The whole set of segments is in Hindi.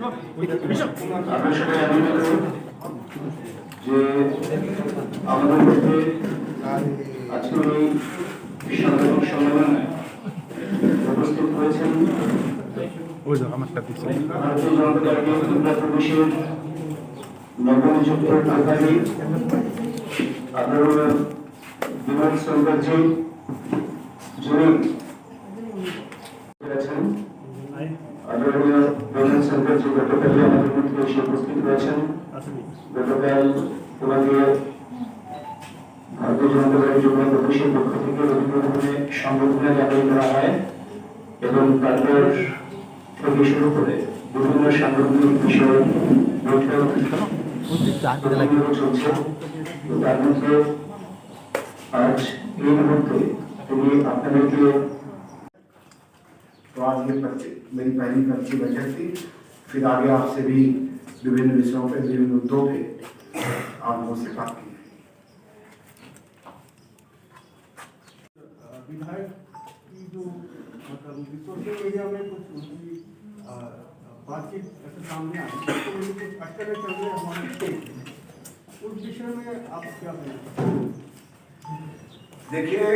আপনার সাথে আমি যে আমাদের মধ্যে আজকের এই সাংবাদিক সম্মেলনে উপস্থিত হয়েছেন ভারতীয় জনতা পার্টি উত্তরপ্রদেশের নবনিযুক্ত প্রধানী আদরণীয় বিমান সরকারজি যিনি আছেন আদরণীয় বিমান সরকারজি গতকালই আমাদের মধ্যে এসে উপস্থিত হয়েছেন। গতকাল ওনাকে ভারতীয় জনতা পার্টি যুব প্রদেশের পক্ষ থেকে রবীন্দ্রভবনে সংবর্ধনা জ্ঞাপন করা হয় এবং তারপর থেকে শুরু করে বিভিন্ন সাংগঠনিক বিষয় বৈঠক চলছে। তার মধ্যে আজ এই মুহূর্তে তিনি আপনাদেরকে तो आज ये मेरी पहली पर्ची बैठक थी। फिर आगे आपसे भी विभिन्न विषयों पे विभिन्न मुद्दों पे आप लोगों से बात की। विधायक की जो मतलब सोशल मीडिया में कुछ उनकी बातचीत ऐसे सामने आई तो मुझे कुछ अटकलें चल रहे हमारे स्टेट में, उस विषय में आप क्या कहेंगे? देखिए,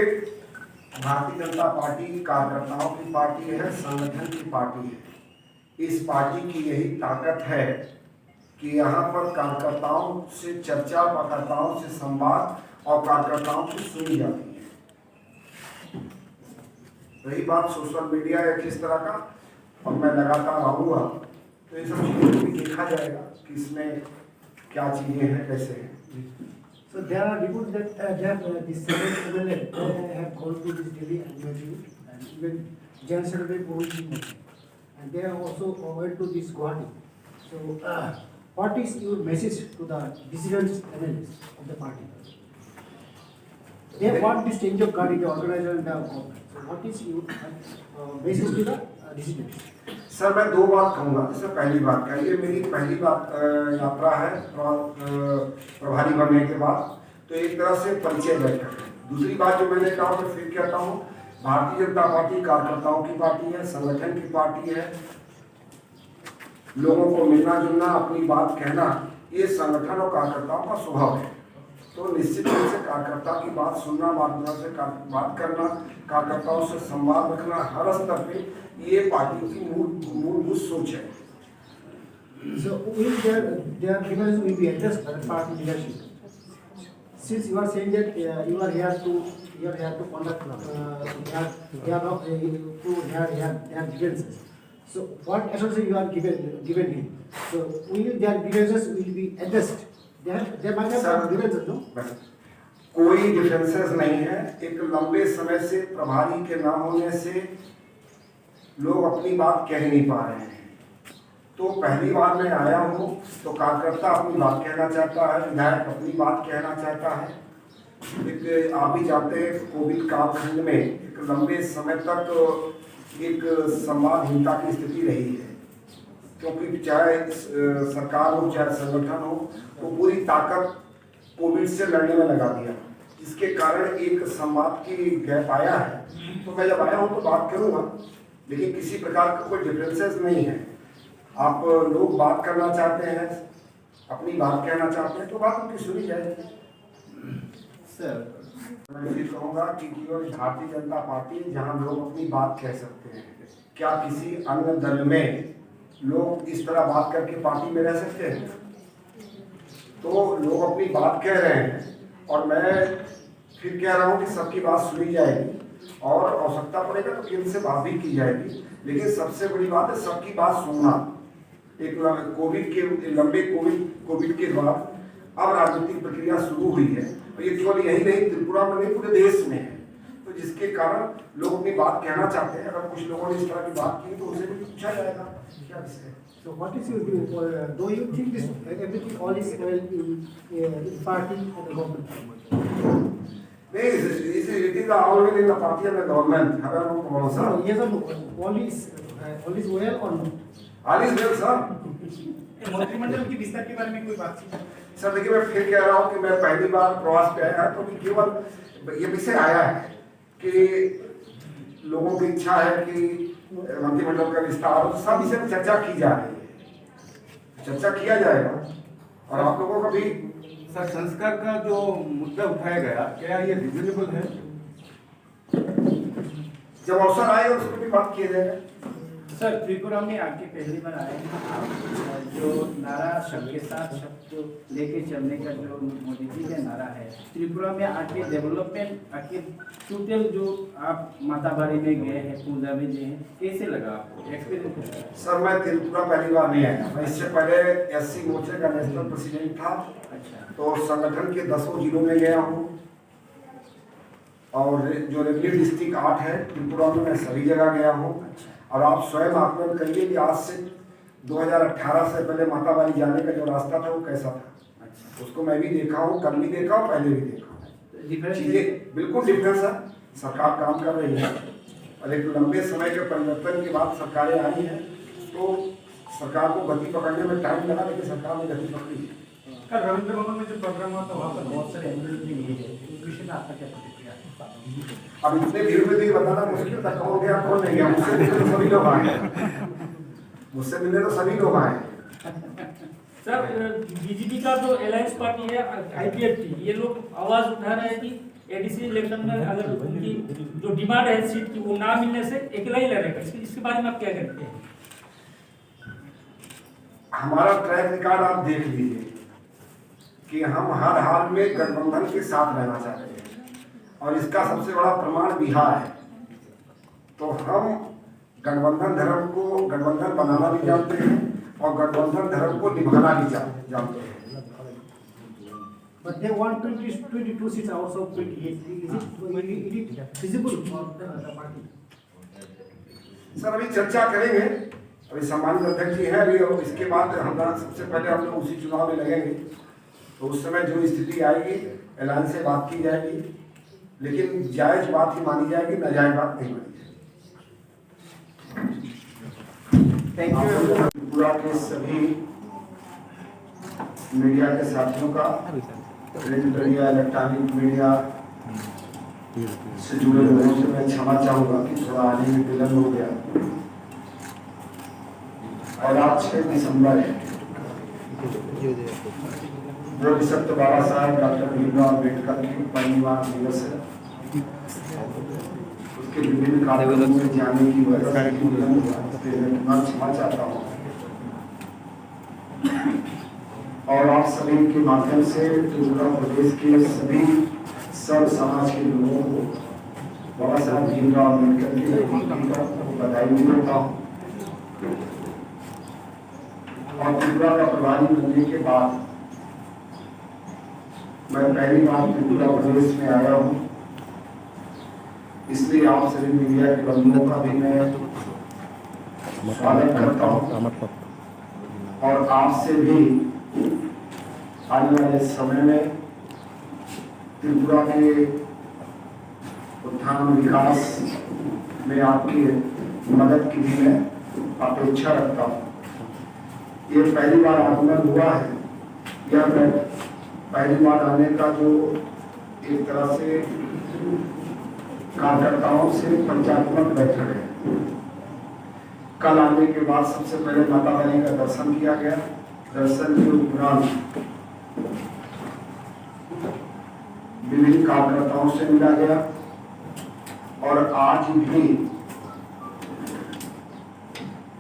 भारतीय जनता पार्टी कार्यकर्ताओं की पार्टी है, संगठन की पार्टी है। इस पार्टी की यही ताकत है कि यहाँ पर कार्यकर्ताओं से चर्चा, कार्यकर्ताओं से संवाद और कार्यकर्ताओं की सुनी जाती है। रही बात सोशल मीडिया या किस तरह का, और मैं लगातार आऊँगा तो ये सब चीज़ें भी देखा जाएगा कि इसमें क्या चीज़ें हैं, कैसे हैं। So there are reports that the seven MLA have gone to this Delhi and even General Secretary Purushin, and they have also went to this Guwahati. So what is your message to the dissident MLAs of the party? They want this change of guard in the organizer and the government. So what is your message to the dissidents? Sir, मैं दो बात कहूँगा। जैसे पहली बात का, ये मेरी पहली बात यात्रा है प्रभारी बनने के बाद, तो एक तरह से परिचय बैठक है। दूसरी बात जो मैंने कहा, मैं फिर कहता हूँ, भारतीय जनता पार्टी कार्यकर्ताओं की पार्टी है, संगठन की पार्टी है। लोगों को मिलना जुलना, अपनी बात कहना, ये संगठन और कार्यकर्ताओं का स्वभाव है। तो निश्चित रूप से कार्यकर्ता की बात सुनना, माध्यमों से बात करना, कार्यकर्ताओं से संवाद रखना हर स्तर पे, ये पार्टी की मूलभूत सोच है। So will their grievances will be addressed by the party leadership? Since you are saying that you are here to conduct their grievances. So what assurance you are given him? So will their grievances will be addressed? There might have some grievances, no? कोई डिफरेंसेस नहीं है। एक लंबे समय से प्रभारी के न होने से लोग अपनी बात कह नहीं पा रहे हैं। तो पहली बार मैं आया हूँ तो कार्यकर्ता अपनी बात कहना चाहता है, विधायक अपनी बात कहना चाहता है। एक आप भी जानते हैं, कोविड कालखंड में एक लंबे समय तक एक संवादहीनता की स्थिति रही है, क्योंकि चाहे सरकार हो चाहे संगठन हो, तो पूरी ताकत कोविड से लड़ने में लगा दिया, जिसके कारण एक संवाद की गैप आया है। तो मैं जब आया हूँ तो बात करूँगा, लेकिन किसी प्रकार का कोई डिफरेंसेस नहीं है। आप लोग बात करना चाहते हैं, अपनी बात कहना चाहते हैं, तो बात उनकी सुनी जाएगी। Sir, मैं फिर कहूँगा कि केवल भारतीय जनता पार्टी जहाँ लोग अपनी बात कह सकते हैं, क्या किसी अन्य दल में लोग इस तरह बात करके पार्टी में रह सकते हैं? तो लोग अपनी बात कह रहे हैं और मैं फिर कह रहा हूँ कि सबकी बात सुनी जाएगी और आवश्यकता पड़ेगा तो केंद्र से बात भी की जाएगी। लेकिन सबसे बड़ी बात है सबकी बात सुनना। एक लंबे कोविड के बाद अब राजनीतिक प्रक्रिया शुरू हुई है, और ये केवल यही नहीं, त्रिपुरा में नहीं, पूरे देश में है। तो जिसके कारण लोग अपनी बात कहना चाहते हैं। अगर कुछ लोगों ने इस तरह की बात की तो उनसे भी पूछा जाएगा क्या विषय है। so what is your view? Do you think this everything all is well in party and the government? It is always in the party and the government. Have no problem, sir. Yes or no? All is well or no? All is well, sir. मंत्रिमंडल की विस्तार के बारे में कोई बातचीत? सर देखिए, मैं फिर कह रहा हूँ कि मैं पहली बार प्रवास पे आया तो केवल ये विषय आया है कि लोगों की इच्छा है कि मंत्रिमंडल का विस्तार, सब विषय में चर्चा की जा रही है। चर्चा किया जाएगा। और आप लोगों का भी सर, संस्कार का जो मुद्दा उठाया गया, क्या ये रिजनेबल है? जब अवसर आएगा उस पर भी बात किया जाएगा। सर, त्रिपुरा में आके पहली बार आए हैं, जो नारा सबके साथ सबको लेके चलने का जो मोदी जी का नारा है, त्रिपुरा में आके डेवलपमेंट आके टोटल जो आप माताबारी में गए हैं, पूजा में गए हैं, कैसे लगा आपको एक्सपीरियंस? सर, मैं त्रिपुरा पहली बार नहीं आया। मैं इससे पहले एससी मोर्चे का नेशनल प्रेसिडेंट था, अच्छा, तो संगठन के 10 जिलों में गया हूँ। और जो रेवन्यू डिस्ट्रिक्ट 8 है त्रिपुरा में, मैं सभी जगह गया हूँ। और आप स्वयं आकलन करिए कि आज से 2018 से पहले माताबारी जाने का जो रास्ता था वो कैसा था। अच्छा, उसको मैं भी देखा हूँ, कल भी देखा हूँ, पहले भी देखा हूँ। डिफरेंस चीजें बिल्कुल डिफरेंस है। सरकार काम कर रही है और एक लंबे समय के परिवर्तन के बाद सरकारें आई हैं, तो सरकार को गति पकड़ने में टाइम लगा, लेकिन सरकार ने गति पकड़ी है। कल रविंद्र भवन में जो प्रोग्राम हुआ था वहाँ पर बहुत सारे एम्बुलेंस भी मिली है, उस विषय में आपका क्या प्रतिक्रिया है? अब इतने भीड़ में भी बताना मुश्किल था कौन गया कौन नहीं गया। मुझसे मिलने तो सभी लोग आए, मुझसे मिलने तो सभी लोग आए। सर, बीजेपी का जो अलायंस पार्टी है आईपीएफटी, ये लोग आवाज उठा रहे हैं कि एडीसी इलेक्शन में अगर उनकी जो डिमांड है सीट की वो ना मिलने से अकेला ही लड़ेगा, इसके बारे में आप क्या कहते हैं? हमारा ट्रैक रिकॉर्ड आप देख लीजिए कि हम हर हाल में गठबंधन के साथ रहना चाहते हैं, और इसका सबसे बड़ा प्रमाण बिहार है। तो हम गठबंधन धर्म को गठबंधन बनाना भी जानते हैं और गठबंधन धर्म को निभाना भी जानते हैं। But they want 22 seats out of 28. Is it feasible for the party? Sir, अभी चर्चा करेंगे। अभी सम्मानित अध्यक्ष जी हैं अभी, और इसके बाद हम सबसे पहले हम लोग उसी चुनाव में लगेंगे, तो उस समय जो स्थिति आएगी ऐलान से बात की जाएगी, लेकिन जायज बात ही मानी जाएगी, नाजायज बात नहीं मानी जाएगी। Thank you. त्रिपुरा के सभी मीडिया के साथियों का, प्रिंट मीडिया, इलेक्ट्रॉनिक मीडिया से जुड़े लोगों से मैं क्षमा चाहूंगा कि थोड़ा आने में विलम्ब हो गया। और आज 6 दिसंबर है, बोधिसत्व बाबा साहब डॉक्टर भीमराव अम्बेडकर की परिनिर्वाण दिवस है। उसके विभिन्न कार्यक्रमों में जाने की वजह से विलम्ब हुआ, इसलिए मैं क्षमा चाहता हूँ। और आप सभी के माध्यम से त्रिपुरा प्रदेश के सभी सर्व समाज के लोगों को बाबा साहब भीमराव अम्बेडकर की जयंती पर बधाई भी देता हूँ। और त्रिपुरा का प्रभारी बनने के बाद मैं पहली बार त्रिपुरा प्रदेश में आया हूँ, इसलिए आप सभी मीडिया के बंधुओं का भी मैं स्वागत करता हूँ। और आपसे भी आने वाले समय में त्रिपुरा के उत्थान विकास में आपकी मदद की भी मैं अपेक्षा रखता हूँ। ये पहली बार आगमन हुआ है, यह मैं पहली बार आने का जो एक तरह से कार्यकर्ताओं से पंचायतमक बैठक है। कल आने के बाद सबसे पहले माता रानी का दर्शन किया गया। दर्शन के उपरांत विभिन्न कार्यकर्ताओं से मिला गया, और आज भी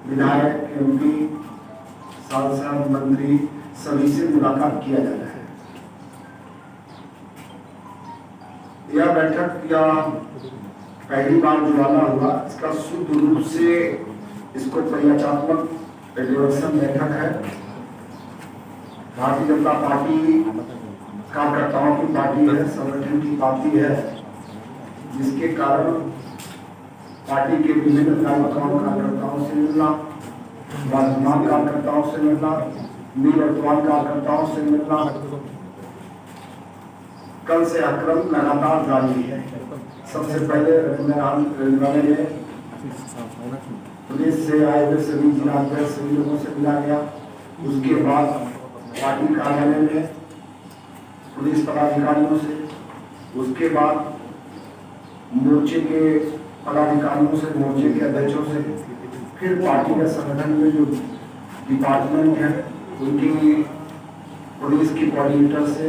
विधायक, एमपी, सांसद, मंत्री सभी से मुलाकात किया जा रहा है। यह बैठक या पहली बार जो आना हुआ, इसका शुद्ध रूप से इसको प्रयासात्मक एलिवेशन बैठक है। भारतीय जनता पार्टी कार्यकर्ताओं की पार्टी है, संगठन की पार्टी है, जिसके कारण पार्टी के विभिन्न कार्यकर्ताओं से मिलना, वर्तमान कार्यकर्ताओं से मिलना, निवर्तमान कार्यकर्ताओं से मिलना, कल से अक्रम लगातार जारी है। सबसे पहले रविंद्र में प्रदेश से आए हुए सभी जिलाध्यक्ष सभी लोगों से मिला गया। उसके बाद पार्टी कार्यालय में पुलिस पदाधिकारियों से, उसके बाद मोर्चे के पदाधिकारियों से, मोर्चे के अध्यक्षों से, फिर पार्टी के संगठन में जो डिपार्टमेंट है उनकी प्रदेश की कोऑर्डिनेटर से,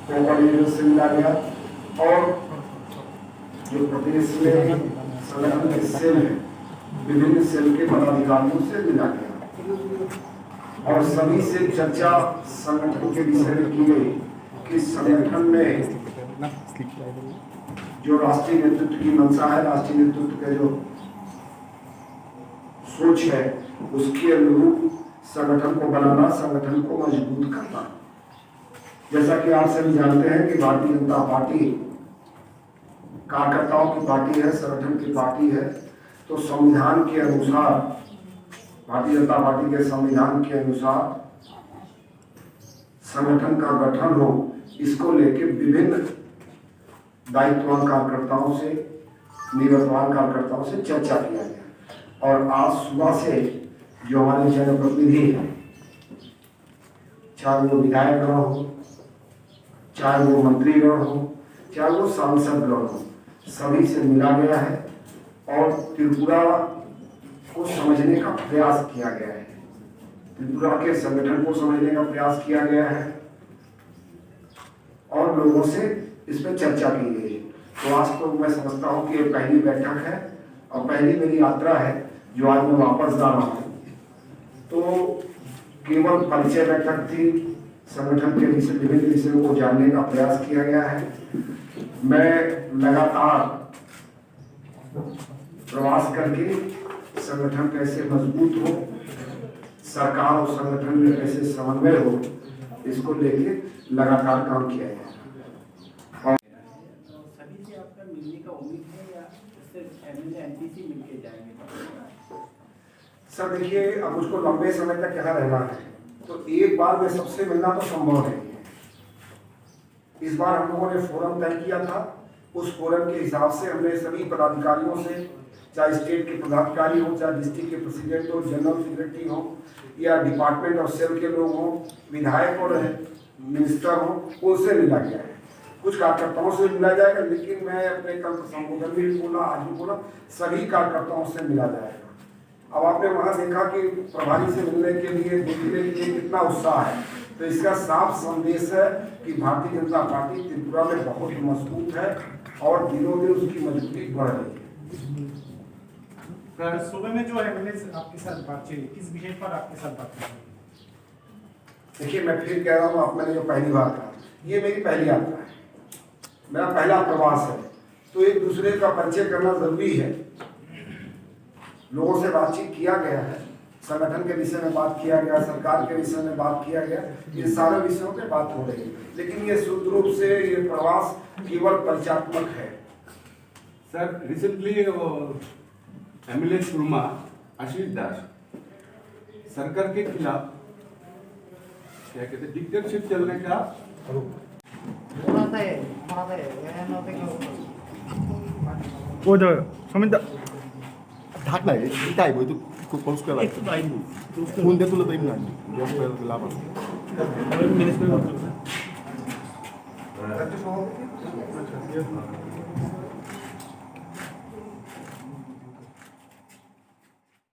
को-कोऑर्डिनेटर से मिला गया और जो प्रदेश में संगठन के सेल है, विभिन्न सेल के पदाधिकारियों से मिला गया और सभी से चर्चा संगठन के विषय में की गई कि संगठन में जो राष्ट्रीय नेतृत्व की मंशा है, राष्ट्रीय नेतृत्व के जो सोच है, उसके अनुरूप संगठन को बनाना, संगठन को मजबूत करना। जैसा कि आप सभी जानते हैं कि भारतीय जनता पार्टी कार्यकर्ताओं की पार्टी है, संगठन की पार्टी है, तो संविधान के अनुसार, भारतीय जनता पार्टी के संविधान के अनुसार संगठन का गठन हो, इसको लेके विभिन्न दायित्ववान कार्यकर्ताओं से, निवर्तमान कार्यकर्ताओं से चर्चा किया गया और आज सुबह से जो हमारे जनप्रतिनिधि हैं, चाहे वो विधायकगण हो, चाहे वो मंत्रीगण हो, चाहे वो सांसदगण हो, सभी से मिला गया है और त्रिपुरा को समझने का प्रयास किया गया है, त्रिपुरा के संगठन को समझने का प्रयास किया गया है और लोगों से इस पर चर्चा की गई है। तो आज तो मैं समझता हूँ कि ये पहली बैठक है और पहली मेरी यात्रा है जो आज मैं वापस जा रहा हूँ। तो केवल परिचय बैठक थी, संगठन के विषय, विभिन्न विषयों को जानने का प्रयास किया गया है। मैं लगातार प्रवास करके संगठन कैसे मजबूत हो, सरकार और संगठन में कैसे समन्वय हो, इसको लेके लगातार काम किया गया। सभी से आपका मिलने का उम्मीद है या सिर्फ एमएलए एमपी मिलके जाएंगे? सर देखिए, अब मुझको लंबे समय तक यहाँ रहना है, तो एक बार में सबसे मिलना तो संभव नहीं है। इस बार हम लोगों ने फोरम तय किया था, उस फोरम के हिसाब से हमने सभी पदाधिकारियों से, चाहे स्टेट के पदाधिकारी हो, चाहे डिस्ट्रिक्ट के प्रेसिडेंट हो, जनरल सेक्रेटरी हो या डिपार्टमेंट और सेल के लोग हों, विधायक और मिनिस्टर हो, उनसे मिला गया है। कुछ कार्यकर्ताओं से मिला जाएगा, लेकिन मैं अपने कल संबोधन में भी बोला, आज भी बोला, सभी कार्यकर्ताओं से मिला जाएगा। अब आपने वहाँ देखा कि प्रभारी से मिलने के लिए, देखने के लिए कितना उत्साह है, तो इसका साफ संदेश है कि भारतीय जनता पार्टी त्रिपुरा में बहुत मजबूत है और दिनों दिन उसकी मजबूती बढ़ रही है। सुबह में जो एमएलए आपके साथ बातचीत, किस विषय पर आपके साथ बात की? देखिए, मैं फिर कह रहा हूँ, आप मैंने जो पहली बार कहा, ये मेरी पहली यात्रा है, मेरा पहला प्रवास है, तो एक दूसरे का परिचय करना जरूरी है। लोगों से बातचीत किया गया है, संगठन के विषय में बात किया गया, सरकार के विषय में बात किया गया, ये सारे विषयों पे बात हो रही है, लेकिन ये शुद्ध रूप से ये प्रवास केवल परिचयात्मक है। सर, रिसेंटली एमएलए सुरमा आशीष दास सरकार के खिलाफ क्या कहते, डिक्टेटरशिप चलने का वो जो समित ঢাক নাই এটা আইব এইটো ক্লোজ কৰা একটু আইব ফোন দিয়ে তুলে দিম না লাভ আছে মিনিস্টার